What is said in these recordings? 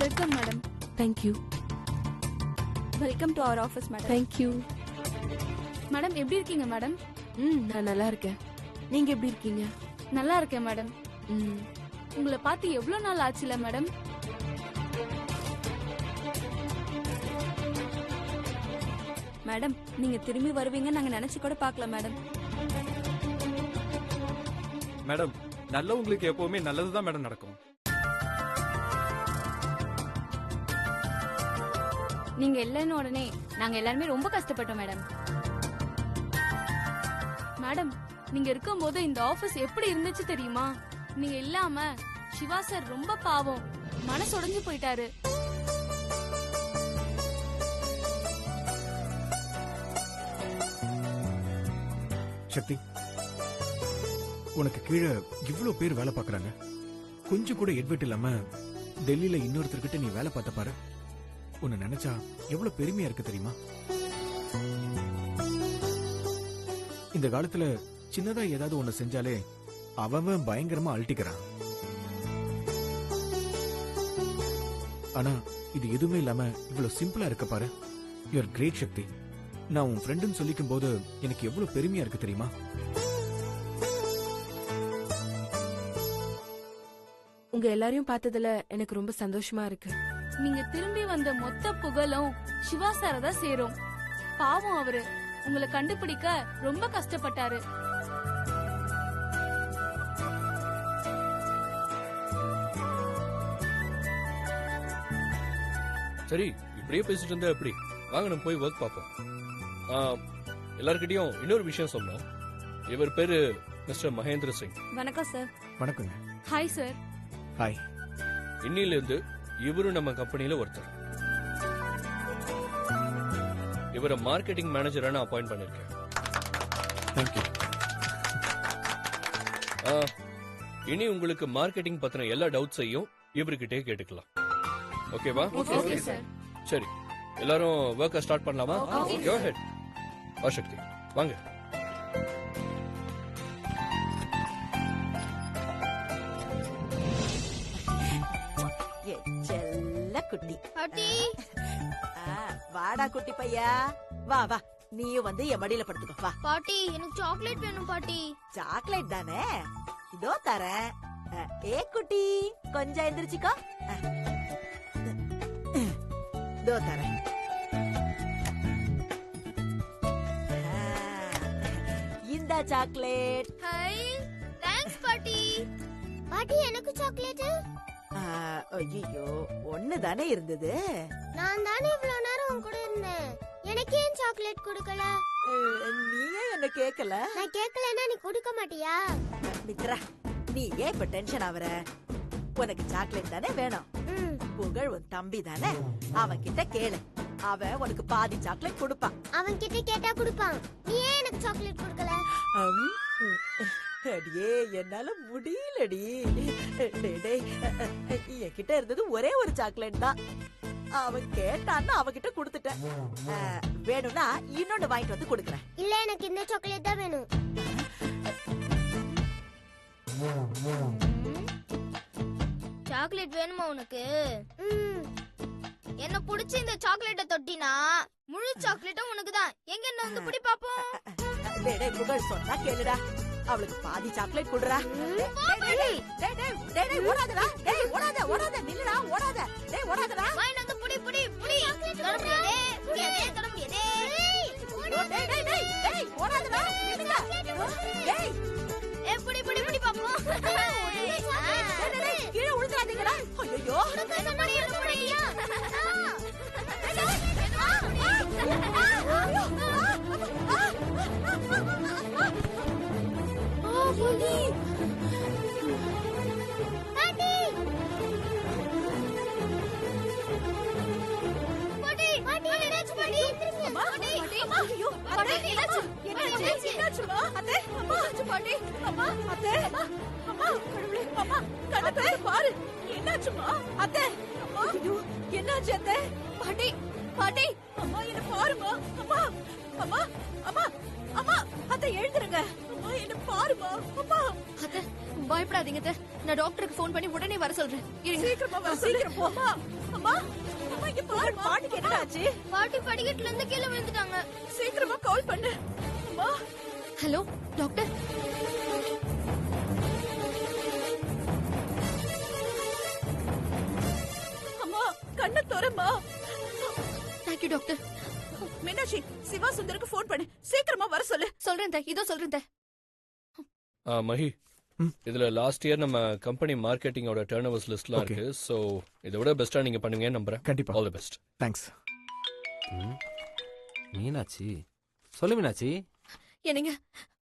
Welcome madam. Thank you. Welcome to our office madam. Thank you. Madam எப்படி இருக்கீங்க madam? நான் நல்லா இருக்கேன். நீங்க எப்படி இருக்கீங்க? நல்லா இருக்கேன் மேடம். உங்களை பார்த்து எவ்வளவு நாள் ஆச்சுல மேடம்? மேடம் நீங்க திரும்பி வருவீங்க நாங்க நினைச்சு கூட பார்க்கல மேடம். மேடம் நல்லவங்களுக்கு எப்பவுமே நல்லதுதான் மேடம் நடக்கும். நீங்க இல்லைன்னு உடனே நாங்க எல்லாருமே ரொம்ப கஷ்டப்பட்டோம் மேடம். மேடம் நீங்க இருக்கும்போது இந்த ஆபீஸ் எப்படி இருந்துச்சு தெரியுமா? நீங்க இல்லாம சிவா சார் ரொம்ப பாவம், மனசு உடைஞ்சு போயிட்டாரு. சக்தி, உனக்கு கீழே இவ்ளோ பேர் வேலை பாக்குறாங்க. கொஞ்சம் கூட எட்வெட் இல்லாம டெல்லியில இன்னொருத்தர்கிட்ட நீ வேலை பார்த்த பாரு. உன்னை நினைச்சா எவ்வளவு பெருமையா இருக்கு தெரியுமா? இந்த காலத்துல சின்னதா ஏதாவது ஒண்ணு செஞ்சாலே அவன் பயங்கரமா அழட்டிக்கிறான். ஆனா இது எதுவுமே இல்லாம இவ்வளவு சிம்பிளா இருக்க பாரு. யூஆர் கிரேட் சக்தி. நான் உன் ஃப்ரெண்டுன்னு சொல்லிக்கும் போது எனக்கு எவ்வளவு பெருமையா இருக்கு தெரியுமா? உங்க எல்லாரையும் பார்த்ததுல எனக்கு ரொம்ப சந்தோஷமா இருக்கு. நீங்க திரும்பி வந்த மொத்த புகழும் சிவா சார தான் சேரும். பாவம் அவரு உங்களை கண்டுபிடிக்க ரொம்ப கஷ்டப்பட்டாரு. சரி, இப்படியே பேசிட்டு இருந்தா எப்படி? வாங்க நம்ம போய் ஒர்க் பார்ப்போம். எல்லார்கிட்டயும் இன்னொரு விஷயம் சொல்லணும். இவர் பேரு மிஸ்டர் மகேந்திர சிங். வணக்கம் சார். வணக்கங்க. Hi sir. ஹாய். இன்னில இருந்து இவரும் நம்ம கம்பெனில ஒருத்தர். இவரை மார்க்கெட்டிங் மேனேஜரா நான் அப்பாயிண்ட் பண்ணிருக்கேன். தேங்க்யூ. இனி உங்களுக்கு மார்க்கெட்டிங் பத்தின எல்லா டவுட்ஸையும் இவர்கிட்டே கேட்டுக்கலாம். ஓகேவா? Okay sir. சரி, எல்லாரும் ஒர்க்க ஸ்டார்ட் பண்ணலாமா? கோ ஹெட். சக்தி வாங்க. செல்ல குட்டி பாட்டி. வாடா குட்டி பையா, வா வா, நீயும் வந்து என் மடியில படுத்துக்கோ. வா பாட்டி எனக்கு சாக்லேட் வேணும் பாட்டி. சாக்லேட் தானே, இதோ தரேன். ஏ குட்டி கொஞ்சம் எந்திரிச்சுக்கோ. இதோ தரேன். இந்த சாக்லேட். ஹாய், தேங்க்ஸ் பாட்டி. பாட்டி எனக்கு சாக்லேட். ஐயோ, ஒண்ணு தானே இருந்தது. நான் தானே இவ்வளவு நேரம் உன் கூட இருந்தேன். எனக்கு ஏன் சாக்லேட் கொடுக்கல? நீயே என்ன கேக்கல? நான் கேக்கலன்னா நீ கொடுக்க மாட்டியா? மித்ரா, நீ ஏன் இப்ப டென்ஷன் ஆவற? உனக்கு சாக்லேட் தானே வேணும். புகழ் உன் தம்பி தானே, அவன் கிட்ட கேளு. அவன் உனக்கு பாதி சாக்லேட் கொடுப்பான். அவன் கிட்ட கேட்டா கொடுப்பான். நீ ஏன் எனக்கு சாக்லேட் கொடுக்கல? அடியே, என்னால முடியலடி. என்கிட்ட இருந்தது ஒரே ஒரு சாக்லேட் தான். அவன் கேட்டான்னு அவகிட்ட கொடுத்துட்டேன். வேணும்னா இன்னொன்னு வாங்கிட்டு வந்து கொடுக்கறேன். இல்ல, எனக்கு இந்த சாக்லேட் தான் வேணும். சாக்லேட் வேணுமா உனக்கு? என்ன புடிச்சு இந்த சாக்லேட்ட தொட்டினா முழு சாக்லேட்டும் உனக்கு தான். எங்க என்ன வந்து புடி பாப்போம். டேய் புகழ், சொன்னா கேளுடா. அவளுக்கு பாதி சாக்லேட் குடுறா. ஓடாதடா. டேய் ஓடாத, ஓடாத, நில்லுடா, ஓடாத. டேய் ஓடாதடா. வாயில வந்து புடி புடி புடி. தொட முடியாதே, முடியாதே, தொட முடியாதே. டேய் ஓடாதடா, நில்லுடா. டேய் ஏ புடி புடி புடி பாப்போம். டேய் கீழ விழுந்துறாதீங்கடா. ஐயோ, முடியா. பாரு, என்னாச்சுமா? அத்தை, என்னாச்சு அத்தை? பாட்டி, பாட்டி, அம்மா என்ன பாருமா. அம்மா, அம்மா, அம்மா, அம்மா, அத்தை எழுந்துருங்க. அம்மா என்ன பாருமா. அம்மா, அத்தை பயப்படாதீங்க அத்தை. நான் டாக்டருக்கு ஃபோன் பண்ணி உடனே வர சொல்றேன். இருங்க. சீக்கிரமா வா, சீக்கிரம் போமா. அம்மா, அம்மா இங்க பாரு, பாட்டிக்கு என்னடா ஆச்சு? பாட்டி படிக்கட்டுல இருந்து கீழே விழுந்துட்டாங்க. சீக்கிரமா கால் பண்ணு. அம்மா, ஹலோ டாக்டர். அம்மா கண்ணை திறம்மா. Thank you doctor. மீனாட்சி, சிவா சுந்தருக்கு ஃபோன் பண்ணு. சீக்கிரமா வர சொல்லு. சொல்றேன் அத்தை. இதோ சொல்றேன் அத்தை. மஹி, இதுல லாஸ்ட் இயர் நம்ம கம்பெனி மார்க்கெட்டிங்கோட டர்ன் ஓவர்ஸ் லிஸ்ட்லாம் Okay. இருக்கு. ஸோ இதை விட பெஸ்டா நீங்க பண்ணுவீங்கன்னு நம்புறேன். கண்டிப்பா. All the best. Thanks. Meenakshi, சொல்லு மீனாட்சி. என்னங்க,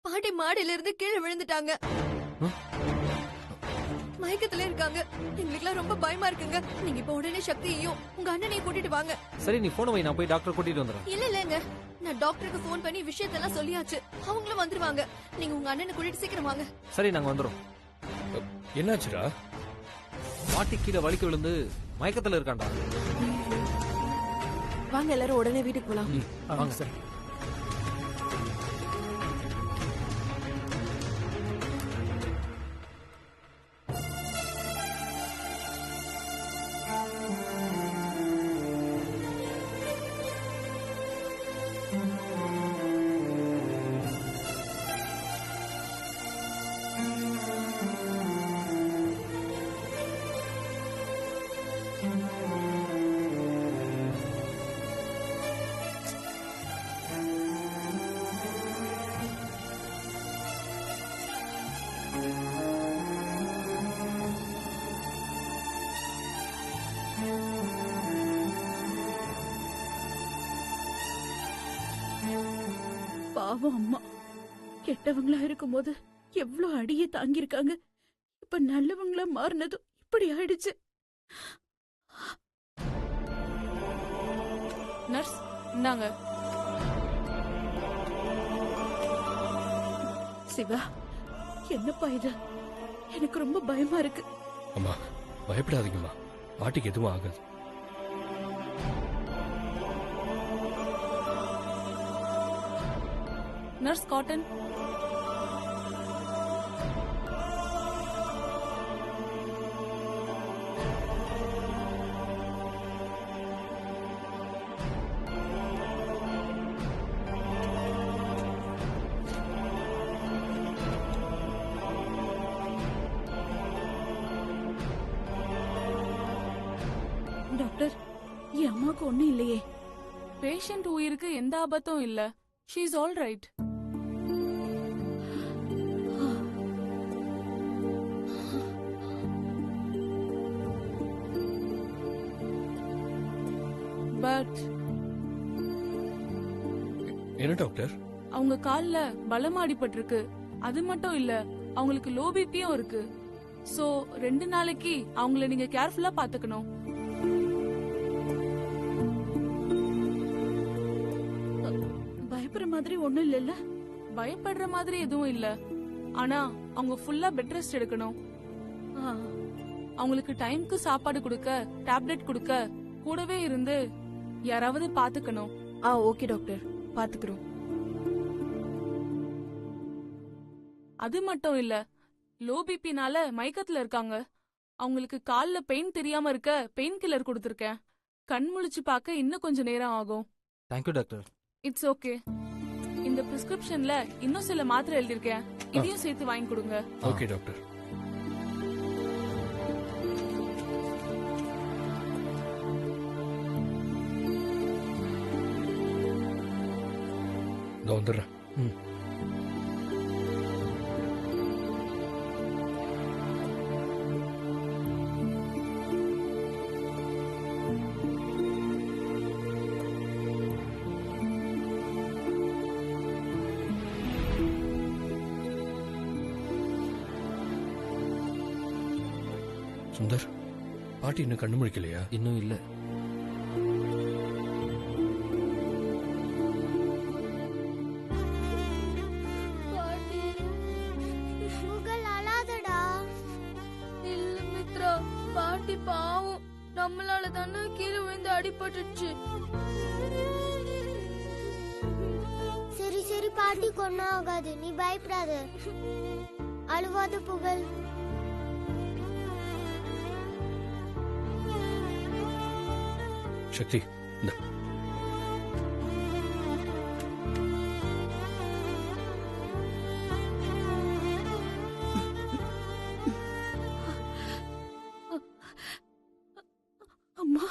பாட்டி மாடியில இருந்து கீழே விழுந்துட்டாங்க. மயக்கத்துல இருக்காங்க. எங்களுக்குலாம் ரொம்ப பயமா இருக்குங்க. நீங்க இப்ப உடனே சக்தியையும் உங்க அண்ணனையும் கூட்டிட்டு வாங்க. சரி, நீ போன வை, நான் போய் டாக்டர் கூட்டிட்டு வந்துடுறேன். இல்லங்க, நான் டாக்டருக்கு ஃபோன் பண்ணி விஷயத்தெல்லாம் சொல்லியாச்சு. அவங்களும் வந்துருவாங்க. நீங்க உங்க அண்ணனை கூட்டிட்டு சீக்கிரம் வாங்க. சரி, நாங்க வந்துடும். என்னாச்சுடா? பாட்டி கீழே வலிக்கு விழுந்து மயக்கத்துல இருக்காண்டா. வாங்க எல்லாரும் உடனே வீட்டுக்கு போலாம். வாங்க. சரி. பாவம் அம்மா, கெட்டவங்களா இருக்கும்போது எவ்வளவு அடியை தாங்கியிருக்காங்க. இப்ப நல்லவங்களா மாறினதும் இப்படி ஆயிடுச்சு. நர்ஸ் இந்தாங்க. சிவா, என்னப்பா இது? எனக்கு ரொம்ப பயமா இருக்கு. அம்மா பயப்படாதீங்கம்மா, பாட்டிக்கு எதுவும் ஆகாது. Nurse cotton. டாக்டர், என் அம்மாவுக்கு ஒண்ணும் இல்லையே. பேஷண்ட் உயிருக்கு எந்த ஆபத்தும் இல்ல. She is all right. But என்ன டாக்டர்? அவங்க கால்ல பலமா அடிபட்டிருக்கு. அது மட்டும் இல்ல, அவங்களுக்கு லோ பிபியும் இருக்கு. சோ 2 நாளைக்கு அவங்கள நீங்க கேர்ஃபுல்லா பாத்துக்கணும். பயப்படுற மாதிரி ஒண்ணும் இல்லல்ல? பயப்படுற மாதிரி எதுவும் இல்ல. ஆனா அவங்க ஃபுல்லா பெட் ரெஸ்ட் எடுக்கணும். அவங்களுக்கு டைம்க்கு சாப்பாடு கொடுக்க, டேப்லெட் கொடுக்க, கூடவே இருந்து யாராவது பாத்துக்கணும். ஓகே டாக்டர், பாத்துக்கிறோம். அது மட்டும் இல்ல, லோ பிபினால மயக்கத்துல இருக்காங்க. அவங்களுக்கு கால்ல பெயின் தெரியாம இருக்க பெயின் கில்லர் கொடுத்திருக்கேன். கண் முழிச்சு பார்க்க இன்னும் கொஞ்சம் நேரம் ஆகும். Thank you doctor. It's okay. இந்த பிரிஸ்கிரிப்ஷன்ல இன்னும் சில மாத்திரை எழுதிருக்கேன். இதையும் சேர்த்து வாங்கி கொடுங்க. Okay doctor. நான் வந்துடுறேன். சுந்தர், பாட்டி இன்னும் கண்ணு முழிக்கலையா? இன்னும் இல்ல. முகல் அழாதடா. இல்ல மித்ரா, பாட்டி பாவம். நம்மளால தானே கீழே விழுந்து அடிபட்டுச்சு. சரி சரி, பாட்டி கொண்டு ஆகாது, நீ பயப்படாத. அழுவாத புகழ். சக்தி இந்த அம்மா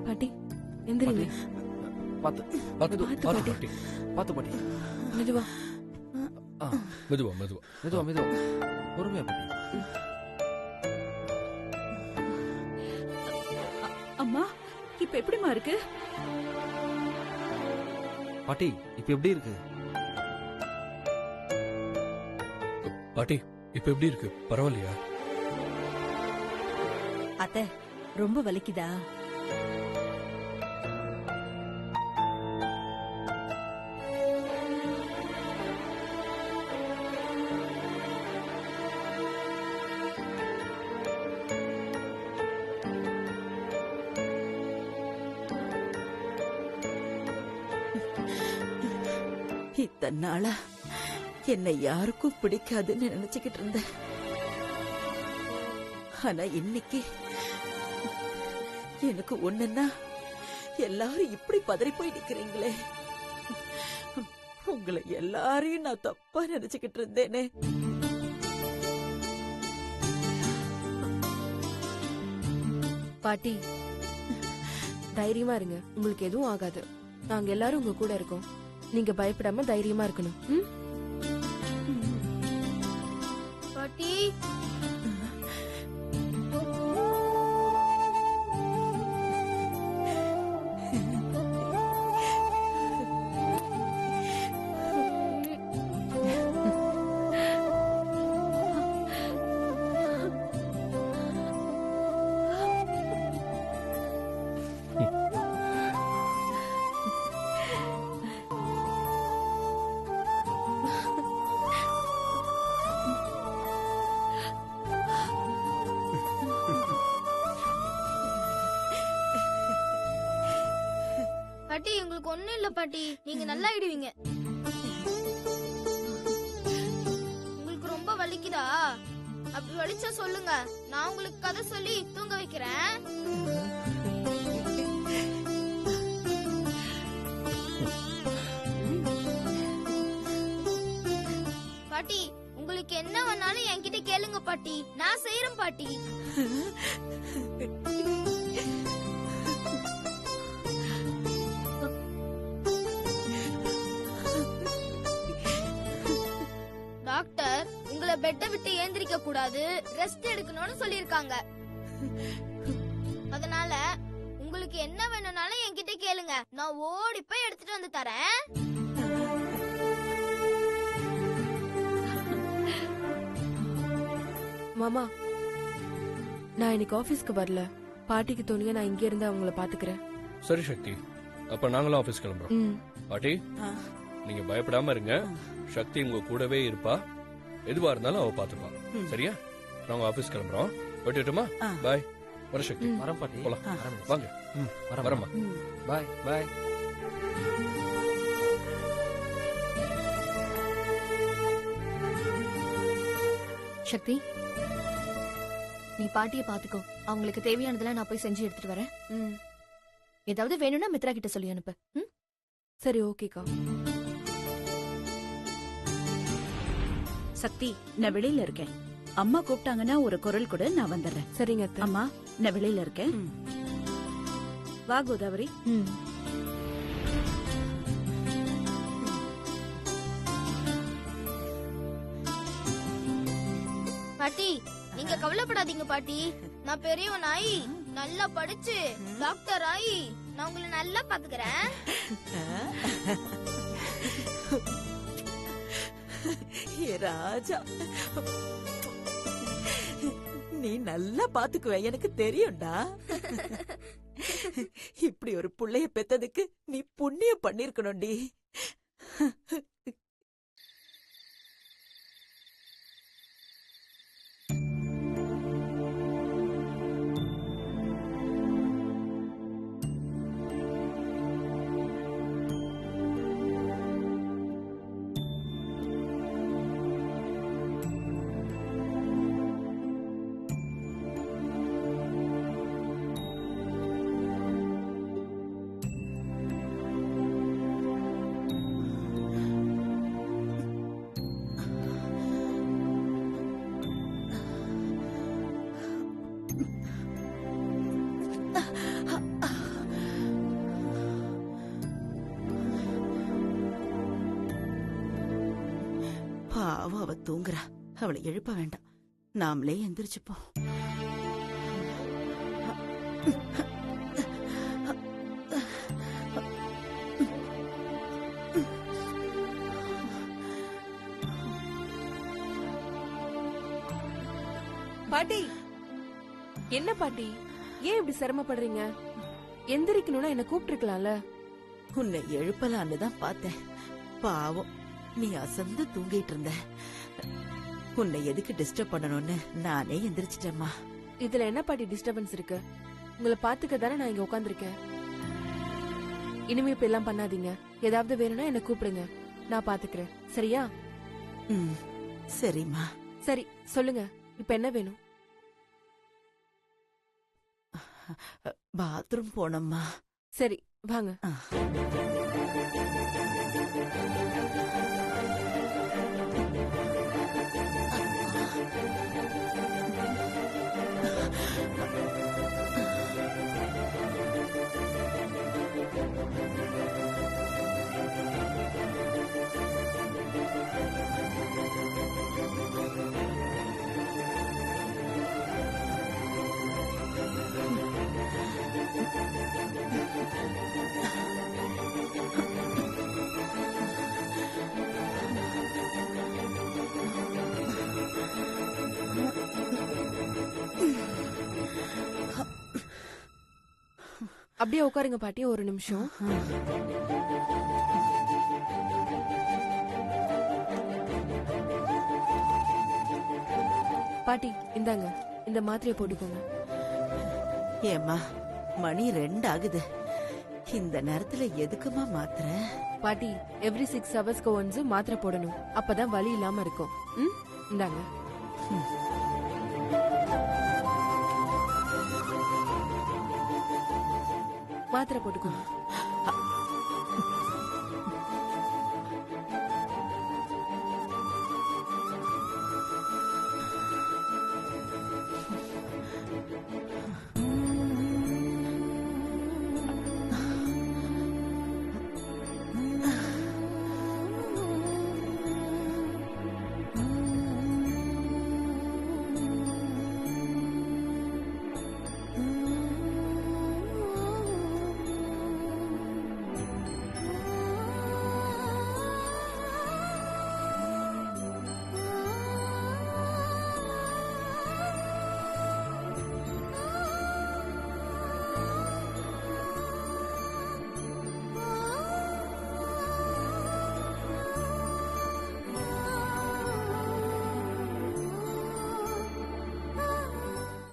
பாட்டி எந்திரிங்க. பாத்து பாத்து பாத்து பாத்து பாட்டி. பாட்டி பாத்து பாட்டி. மெதுவா. ஆ, மெதுவா மெதுவா மெதுவா மெதுவா. பொறுமையா பாட்டி. அம்மா இப்ப எப்படிமா இருக்கு? பாட்டி இப்ப எப்படி இருக்கு? பாட்டி இப்ப எப்படி இருக்கு? பரவாயில்லையா? அத்தை ரொம்ப வலிக்குதா? இத்தனை நாளா என்னை யாருக்கும் பிடிக்காதுன்னு நினைச்சுக்கிட்டு இருந்தேன். ஆனா இன்னைக்கு எனக்கு ஒண்ணுன்னா எல்லாரும் இப்படி பதறி போய் நிக்கிறீங்களே. உங்களை எல்லாரையும் நான் தப்பா நினைச்சுக்கிட்டு இருந்தேனே. பாட்டி தைரியமா இருங்க, உங்களுக்கு எதுவும் ஆகாது. நாங்க எல்லாரும் உங்க கூட இருக்கோம். நீங்க பயப்படாம தைரியமா இருக்கணும். ம்? பாட்டி பாட்டி உங்களுக்கு ஒண்ணும் இல்ல பாட்டி, நீங்க நல்லா ஆயிடுவீங்க. உங்களுக்கு ரொம்ப வலிக்குதா? அப்படி வலிச்சா சொல்லுங்க, நான் உங்களுக்கு கதை சொல்லி தூங்க வைக்கிறேன். பாட்டி உங்களுக்கு என்ன வேணாலும் என்கிட்ட கேளுங்க பாட்டி, நான் செய்யறேன் பாட்டி. டாக்டர் உங்களை பெட்டை விட்டு ஏந்திரிக்க கூடாது, ரெஸ்ட் எடுக்கணும்னு சொல்லிருக்காங்க. அதனால உங்களுக்கு என்ன வேணும்னாலும் என்கிட்ட கேளுங்க, நான் ஓடி போய் எடுத்துட்டு வந்து தரேன். மாமா, நான் இன்னைக்கு ஆபீஸ்க்கு வரல. பாட்டிக்கு தோணியா நான் இங்க இருந்து அவங்கள பாத்துக்கிறேன். சரி சக்தி, அப்ப நாங்களும் ஆபீஸ் கிளம்புறோம். ம். பாட்டி நீங்க பயப்படாம இருங்க, சக்தி உங்க கூடவே இருப்பா. எதுவா இருந்தாலும் அவ பாத்துப்பா. சரியா? நாங்க ஆபீஸ் கிளம்புறோம். போயிட்டுமா? பாய். வர சக்தி. வரேன் பாட்டி. போலாம். வரேன். வாங்க. வரமா. பாய் பாய். சக்தி, நீ பாட்டிய பாத்துக்கோ. அவங்களுக்கு தேவையானதெல்லாம் நான் போய் செஞ்சு எடுத்துட்டு வரேன். ம். ஏதாவது வேணும்னா மித்ரா கிட்ட சொல்லி அனுப்பு. ம்? சரி, ஓகேக்கா. சக்தி, நான் வெளியில இருக்கேன். அம்மா கூப்பிட்டாங்கன்னா ஒரு குரல் கூட நான் வந்துடுறேன். சரிங்க அத்தை. அம்மா, நான் வெளியில இருக்கேன். வா கோதாவரி. ம். பாட்டி நீங்க கவலைப்படாதீங்க பாட்டி, நான் பெரியவனாயி நல்லா படிச்சு டாக்டர் ஆயி நான் உங்களை நல்லா பாத்துக்கிறேன். ஏ ராஜா, நீ நல்லா பாத்துக்குவ, எனக்கு தெரியும்டா. இப்படி ஒரு புள்ளைய பெத்ததுக்கு நீ புண்ணியம் பண்ணிருக்கணும்டி. பாவம், அவ தூங்குறா. அவளை எழுப்ப வேண்டாம், நாமளே எந்திரிச்சுப்போம். பாட்டி, என்ன பாட்டி, ஏன் இப்படி சிரமப்படுறீங்க? எந்திரிக்கணும்னா என்ன கூப்பிட்டுருக்கலாம்ல. உன்னை எழுப்பலான்னு தான் பார்த்தேன். பாவம், நீ அசந்து தூங்கிட்டு இருந்த. உன்னை எதுக்கு டிஸ்டர்ப் பண்ணணும்னு நானே எந்திரிச்சிட்டேம்மா. இதுல என்ன பாட்டி டிஸ்டர்பன்ஸ் இருக்கு? உங்களை பாத்துக்க தானே நான் இங்க உட்காந்துருக்கேன். இனிமே இப்ப எல்லாம் பண்ணாதீங்க. ஏதாவது வேணும்னா என்ன கூப்பிடுங்க, நான் பாத்துக்கிறேன். சரியா? சரிம்மா. சரி, சொல்லுங்க, இப்ப என்ன வேணும்? பாத்ரூம் போனோம்மா. சரி, வாங்க. அப்படியே உட்காருங்க பாட்டி, ஒரு நிமிஷம். பாட்டி, இந்தாங்க, இந்த மாத்திரையை போட்டுக்கோங்க. ஏம்மா, மணி 2 ஆகுது. இந்த நேரத்துல எதுக்குமா மாத்திரை? பாட்டி, எவ்ரி 6 ஹவர்ஸ்க்கு ஒன்ஸ் மாத்திரை போடணும், அப்பதான் வலி இல்லாம இருக்கும். இந்தாங்க. மாத்திரை போட்டுக்கோங்க.